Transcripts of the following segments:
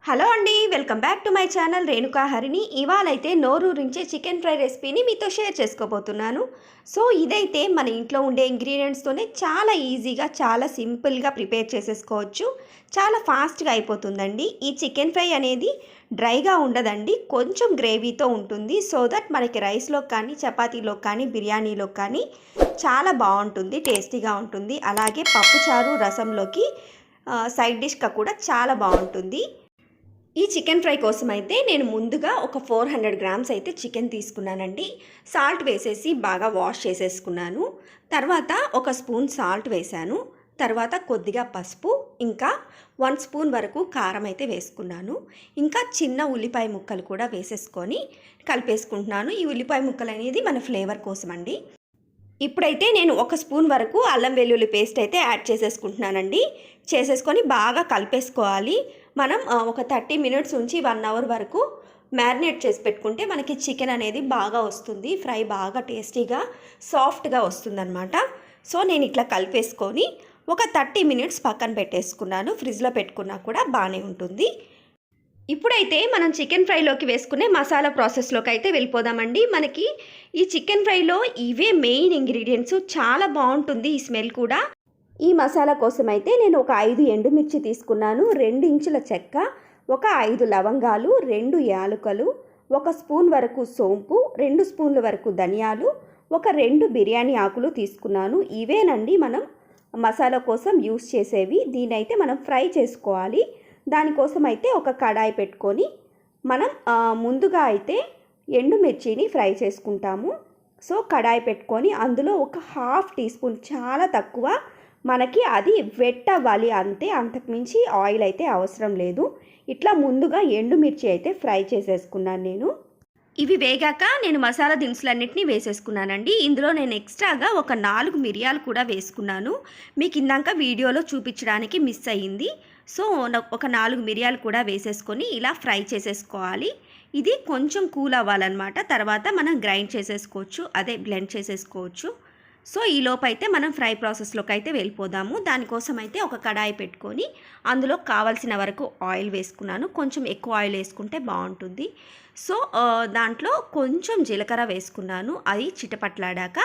Hello అండి, welcome back to my channel Renuka Harini. ఇవాళైతే నోరూరించే చికెన్ ఫ్రై రెసిపీని మీతో షేర్ చేసుకోబోతున్నాను. సో ఇదైతే మన ఇంట్లో ఉండే ఇంగ్రీడియంట్స్తోనే చాలా ఈజీగా, చాలా సింపుల్గా ప్రిపేర్ చేసేసుకోవచ్చు. చాలా ఫాస్ట్గా అయిపోతుందండి. ఈ చికెన్ ఫ్రై అనేది డ్రైగా ఉండదండి, కొంచెం గ్రేవీతో ఉంటుంది. సో దట్ మనకి రైస్లో కానీ, చపాతీలో కానీ, బిర్యానీలో కానీ చాలా బాగుంటుంది, టేస్టీగా ఉంటుంది. అలాగే పప్పుచారు, రసంలోకి సైడ్ డిష్గా కూడా చాలా బాగుంటుంది. ఈ చికెన్ ఫ్రై కోసం అయితే నేను ముందుగా ఒక 400 గ్రామ్స్ అయితే చికెన్ తీసుకున్నానండి. సాల్ట్ వేసేసి బాగా వాష్ చేసేసుకున్నాను. తర్వాత ఒక స్పూన్ సాల్ట్ వేశాను. తర్వాత కొద్దిగా పసుపు, ఇంకా 1 స్పూన్ వరకు కారం అయితే వేసుకున్నాను. ఇంకా చిన్న ఉల్లిపాయ ముక్కలు కూడా వేసేసుకొని కలిపేసుకుంటున్నాను. ఈ ఉల్లిపాయ ముక్కలు అనేది మన ఫ్లేవర్ కోసం అండి. ఇప్పుడైతే నేను 1 స్పూన్ వరకు అల్లం వెల్లుల్లి పేస్ట్ అయితే యాడ్ చేసేసుకుంటున్నానండి. చేసేసుకొని బాగా కలిపేసుకోవాలి. మనం ఒక 30 మినిట్స్ నుంచి 1 అవర్ వరకు మ్యారినేట్ చేసి పెట్టుకుంటే మనకి చికెన్ అనేది బాగా వస్తుంది. ఫ్రై బాగా టేస్టీగా, సాఫ్ట్గా వస్తుందన్నమాట. సో నేను ఇట్లా కలిపేసుకొని ఒక 30 మినిట్స్ పక్కన పెట్టేసుకున్నాను. ఫ్రిడ్జ్లో పెట్టుకున్నా కూడా బాగానే ఉంటుంది. ఇప్పుడైతే మనం చికెన్ ఫ్రైలోకి వేసుకునే మసాలా ప్రాసెస్లోకి అయితే వెళ్ళిపోదామండి. మనకి ఈ చికెన్ ఫ్రైలో ఇవే మెయిన్ ఇంగ్రీడియంట్స్, చాలా బాగుంటుంది ఈ స్మెల్ కూడా. ఈ మసాలా కోసం అయితే నేను ఒక 5 ఎండుమిర్చి తీసుకున్నాను, 2 ఇంచుల చెక్క, ఒక 5 లవంగాలు, 2 యాలకులు, 1 స్పూన్ వరకు సోంపు, 2 స్పూన్ల వరకు ధనియాలు, ఒక 2 బిర్యానీ ఆకులు తీసుకున్నాను. ఇవేనండి మనం మసాలా కోసం యూస్ చేసేవి. దీనైతే మనం ఫ్రై చేసుకోవాలి. దానికోసం అయితే ఒక కడాయి పెట్టుకొని మనం ముందుగా అయితే ఎండుమిర్చిని ఫ్రై చేసుకుంటాము. సో కడాయి పెట్టుకొని అందులో ఒక 1/2 టీ స్పూన్, చాలా తక్కువ, మనకి అది వెట్ అవ్వాలి అంతే, అంతకుమించి ఆయిల్ అయితే అవసరం లేదు. ఇట్లా ముందుగా ఎండుమిర్చి అయితే ఫ్రై చేసేసుకున్నాను నేను. ఇవి వేగాక నేను మసాలా దినుసులన్నింటినీ వేసేసుకున్నానండి. ఇందులో నేను ఎక్స్ట్రాగా ఒక 4 మిరియాలు కూడా వేసుకున్నాను. మీకు ఇందాక వీడియోలో చూపించడానికి మిస్ అయ్యింది. సో ఒక 4 మిరియాలు కూడా వేసేసుకొని ఇలా ఫ్రై చేసేసుకోవాలి. ఇది కొంచెం కూల్ అవ్వాలన్నమాట. తర్వాత మనం గ్రైండ్ చేసేసుకోవచ్చు, అదే బ్లెండ్ చేసేసుకోవచ్చు. సో ఈ లోపైతే మనం ఫ్రై ప్రాసెస్లోకి అయితే వెళ్ళిపోదాము. దానికోసం అయితే ఒక కడాయి పెట్టుకొని అందులో కావాల్సిన వరకు ఆయిల్ వేసుకున్నాను. కొంచెం ఎక్కువ ఆయిల్ వేసుకుంటే బాగుంటుంది. సో దాంట్లో కొంచెం జీలకర్ర వేసుకున్నాను. అది చిటపట్లాడాక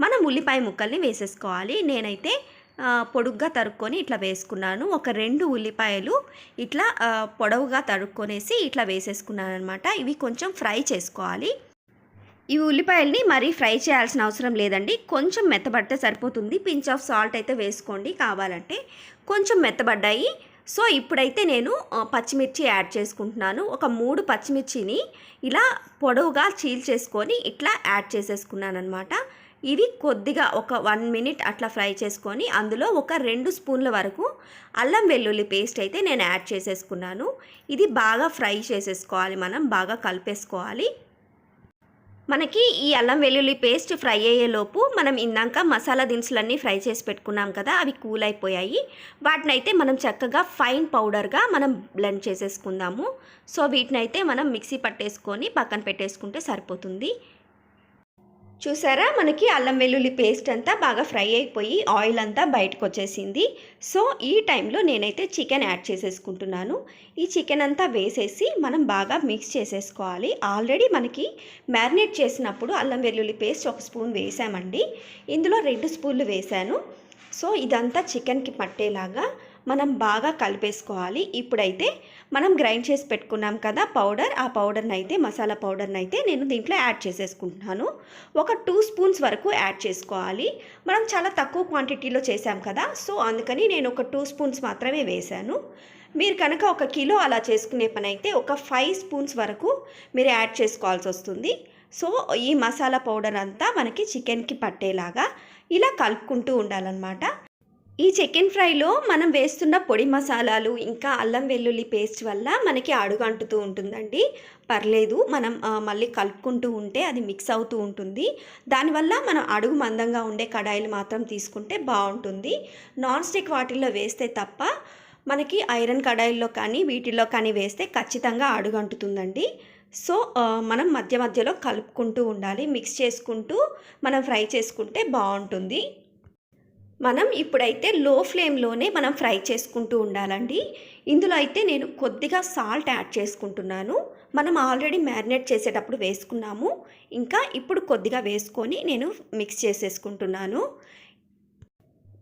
మనం ఉల్లిపాయ ముక్కల్ని వేసేసుకోవాలి. నేనైతే పొడుగ్గా తరుక్కొని ఇట్లా వేసుకున్నాను. ఒక 2 ఉల్లిపాయలు ఇట్లా పొడవుగా తరుక్కొనేసి ఇట్లా వేసేసుకున్నాను అనమాట. ఇవి కొంచెం ఫ్రై చేసుకోవాలి. ఈ ఉల్లిపాయల్ని మరీ ఫ్రై చేయాల్సిన అవసరం లేదండి, కొంచెం మెత్తబడితే సరిపోతుంది. పించ్ ఆఫ్ సాల్ట్ అయితే వేసుకోండి కావాలంటే. కొంచెం మెత్తబడ్డాయి. సో ఇప్పుడైతే నేను పచ్చిమిర్చి యాడ్ చేసుకుంటున్నాను. ఒక 3 పచ్చిమిర్చిని ఇలా పొడవుగా చీల్చేసుకొని ఇట్లా యాడ్ చేసేసుకున్నాను అనమాట. ఇవి కొద్దిగా ఒక 1 మినిట్ అట్లా ఫ్రై చేసుకొని అందులో ఒక 2 స్పూన్ల వరకు అల్లం వెల్లుల్లి పేస్ట్ అయితే నేను యాడ్ చేసేసుకున్నాను. ఇది బాగా ఫ్రై చేసేసుకోవాలి, మనం బాగా కలిపేసుకోవాలి. మనకి ఈ అల్లం వెల్లుల్లి పేస్ట్ ఫ్రై అయ్యేలోపు మనం ఇందాక మసాలా దినుసులన్నీ ఫ్రై చేసి పెట్టుకున్నాం కదా, అవి కూల్ అయిపోయాయి. వాటినైతే మనం చక్కగా ఫైన్ పౌడర్గా మనం బ్లెండ్ చేసేసుకుందాము. సో వీటినైతే మనం మిక్సీ పట్టేసుకొని పక్కన పెట్టేసుకుంటే సరిపోతుంది. చూసారా, మనకి అల్లం వెల్లుల్లి పేస్ట్ అంతా బాగా ఫ్రై అయిపోయి ఆయిల్ అంతా బయటకు వచ్చేసింది. సో ఈ టైంలో నేనైతే చికెన్ యాడ్ చేసేసుకుంటున్నాను. ఈ చికెన్ అంతా వేసేసి మనం బాగా మిక్స్ చేసేసుకోవాలి. ఆల్రెడీ మనకి మ్యారినేట్ చేసినప్పుడు అల్లం వెల్లుల్లి పేస్ట్ 1 స్పూన్ వేసామండి. ఇందులో 2 స్పూన్లు వేసాను. సో ఇదంతా చికెన్కి పట్టేలాగా మనం బాగా కలిపేసుకోవాలి. ఇప్పుడైతే మనం గ్రైండ్ చేసి పెట్టుకున్నాం కదా పౌడర్, ఆ పౌడర్ని అయితే, మసాలా పౌడర్ని అయితే నేను దీంట్లో యాడ్ చేసేసుకుంటున్నాను. ఒక 2 స్పూన్స్ వరకు యాడ్ చేసుకోవాలి. మనం చాలా తక్కువ క్వాంటిటీలో చేసాం కదా, సో అందుకని నేను ఒక 2 స్పూన్స్ మాత్రమే వేశాను. మీరు కనుక 1 కిలో అలా చేసుకునే పని అయితే ఒక 5 స్పూన్స్ వరకు మీరు యాడ్ చేసుకోవాల్సి వస్తుంది. సో ఈ మసాలా పౌడర్ అంతా మనకి చికెన్కి పట్టేలాగా ఇలా కలుపుకుంటూ ఉండాలన్నమాట. ఈ చికెన్ ఫ్రైలో మనం వేస్తున్న పొడి మసాలాలు ఇంకా అల్లం వెల్లుల్లి పేస్ట్ వల్ల మనకి అడుగు అంటుతూ ఉంటుందండి. పర్లేదు, మనం మళ్ళీ కలుపుకుంటూ ఉంటే అది మిక్స్ అవుతూ ఉంటుంది. దానివల్ల మనం అడుగు మందంగా ఉండే కడాయిలు మాత్రం తీసుకుంటే బాగుంటుంది. నాన్ స్టిక్ వాటిల్లో వేస్తే తప్ప మనకి ఐరన్ కడాయిల్లో కానీ వీటిల్లో కానీ వేస్తే ఖచ్చితంగా అడుగు అంటుతుందండి. సో మనం మధ్య మధ్యలో కలుపుకుంటూ ఉండాలి, మిక్స్ చేసుకుంటూ మనం ఫ్రై చేసుకుంటే బాగుంటుంది. మనం ఇప్పుడైతే లో ఫ్లేమ్‌లోనే మనం ఫ్రై చేసుకుంటూ ఉండాలండి. ఇందులో అయితే నేను కొద్దిగా సాల్ట్ యాడ్ చేసుకుంటున్నాను. మనం ఆల్రెడీ మ్యారినేట్ చేసేటప్పుడు వేసుకున్నాము. ఇంకా ఇప్పుడు కొద్దిగా వేసుకొని నేను మిక్స్ చేసేసుకుంటున్నాను.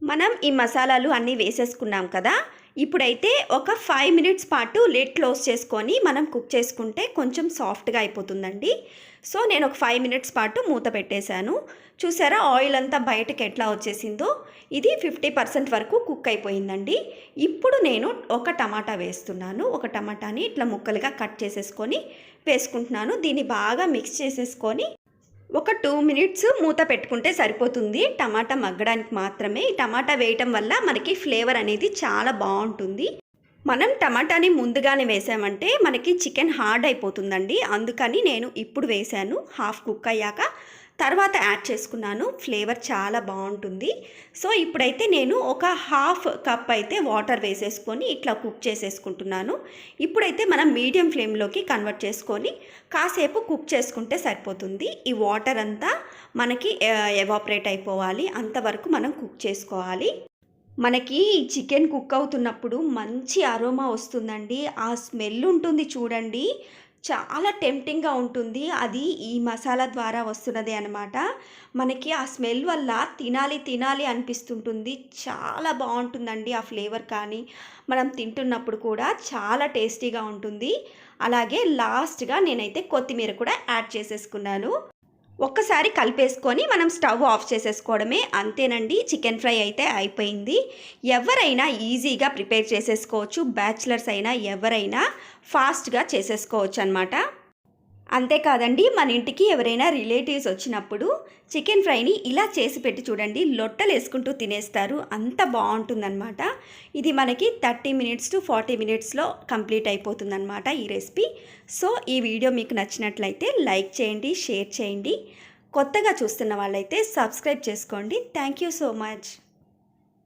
మనం ఈ మసాలాలు అన్నీ వేసేసుకున్నాం కదా! ఇప్పుడైతే ఒక 5 మినిట్స్ పాటు లిడ్ క్లోజ్ చేసుకొని మనం కుక్ చేసుకుంటే కొంచెం సాఫ్ట్‌గా అయిపోతుందండి. సో, నేను ఒక 5 మినిట్స్ పాటు మూత పెట్టేశాను. చూసారా ఆయిల్ అంతా బయటకి ఎట్లా వచ్చేసిందో? ఇది 50% వరకు కుక్ అయిపోయిందండి. ఇప్పుడు నేను ఒక టమాటా వేస్తున్నాను. ఒక టమాటాని ఇట్లా ముక్కలుగా కట్ చేసేసుకొని వేసుకుంటున్నాను. దీన్ని బాగా మిక్స్ చేసేసుకొని ఒక 2 మినిట్స్ మూత పెట్టుకుంటే సరిపోతుంది. టమాటా మగ్గడానికి మాత్రమే. ఈ టమాటా వేయటం వల్ల మనకి ఫ్లేవర్ అనేది చాలా బావుంటుంది. మనం టమాటాని ముందుగానే వేసామంటే మనకి చికెన్ హార్డ్ అయిపోతుందండి. అందుకని నేను ఇప్పుడు వేశాను. హాఫ్ కుక్ అయ్యాక తర్వాత యాడ్ చేసుకున్నాను. ఫ్లేవర్ చాలా బావుంటుంది. సో, ఇప్పుడైతే నేను ఒక హాఫ్ కప్ అయితే వాటర్ వేసేసుకొని ఇట్లా కుక్ చేసేసుకుంటున్నాను. ఇప్పుడైతే మనం మీడియం ఫ్లేమ్‌లోకి కన్వర్ట్ చేసుకొని కాసేపు కుక్ చేసుకుంటే సరిపోతుంది. ఈ వాటర్ అంతా మనకి ఎవాపరేట్ అయిపోవాలి. అంతవరకు మనం కుక్ చేసుకోవాలి. మనకి చికెన్ కుక్ అవుతున్నప్పుడు మంచి అరోమా వస్తుందండి. ఆ స్మెల్ ఉంటుంది చూడండి. చాలా టెంప్టింగ్‌గా ఉంటుంది. అది ఈ మసాలా ద్వారా వస్తున్నదే అనమాట. మనకి ఆ స్మెల్ వల్ల తినాలి, తినాలి అనిపిస్తుంటుంది. చాలా బావుంటుందండి ఆ ఫ్లేవర్ కానీ, మనం తింటున్నప్పుడు కూడా చాలా టేస్టీగా ఉంటుంది. అలాగే లాస్ట్‌గా నేనైతే కొత్తిమీర కూడా యాడ్ చేసేసుకున్నాను. ఒక్కసారి కలిపేసుకొని మనం స్టవ్ ఆఫ్ చేసేసుకోవడమే. అంతేనండి, చికెన్ ఫ్రై అయితే అయిపోయింది. ఎవరైనా ఈజీగా ప్రిపేర్ చేసేసుకోవచ్చు. బ్యాచిలర్స్ అయినా ఎవరైనా ఫాస్ట్‌గా చేసేసుకోవచ్చు అనమాట. అంతేకాదండి, మన ఇంటికి ఎవరైనా రిలేటివ్స్ వచ్చినప్పుడు చికెన్ ఫ్రైని ఇలా చేసి పెట్టి చూడండి. లొట్టలేసుకుంటూ తినేస్తారు. అంత బావుంటుందనమాట. ఇది మనకి 30 మినిట్స్ టు 40 మినిట్స్‌లో కంప్లీట్ అయిపోతుందనమాట ఈ రెసిపీ. సో, ఈ వీడియో మీకు నచ్చినట్లయితే లైక్ చేయండి, షేర్ చేయండి. కొత్తగా చూస్తున్న వాళ్ళైతే సబ్స్క్రైబ్ చేసుకోండి. Thank you so much.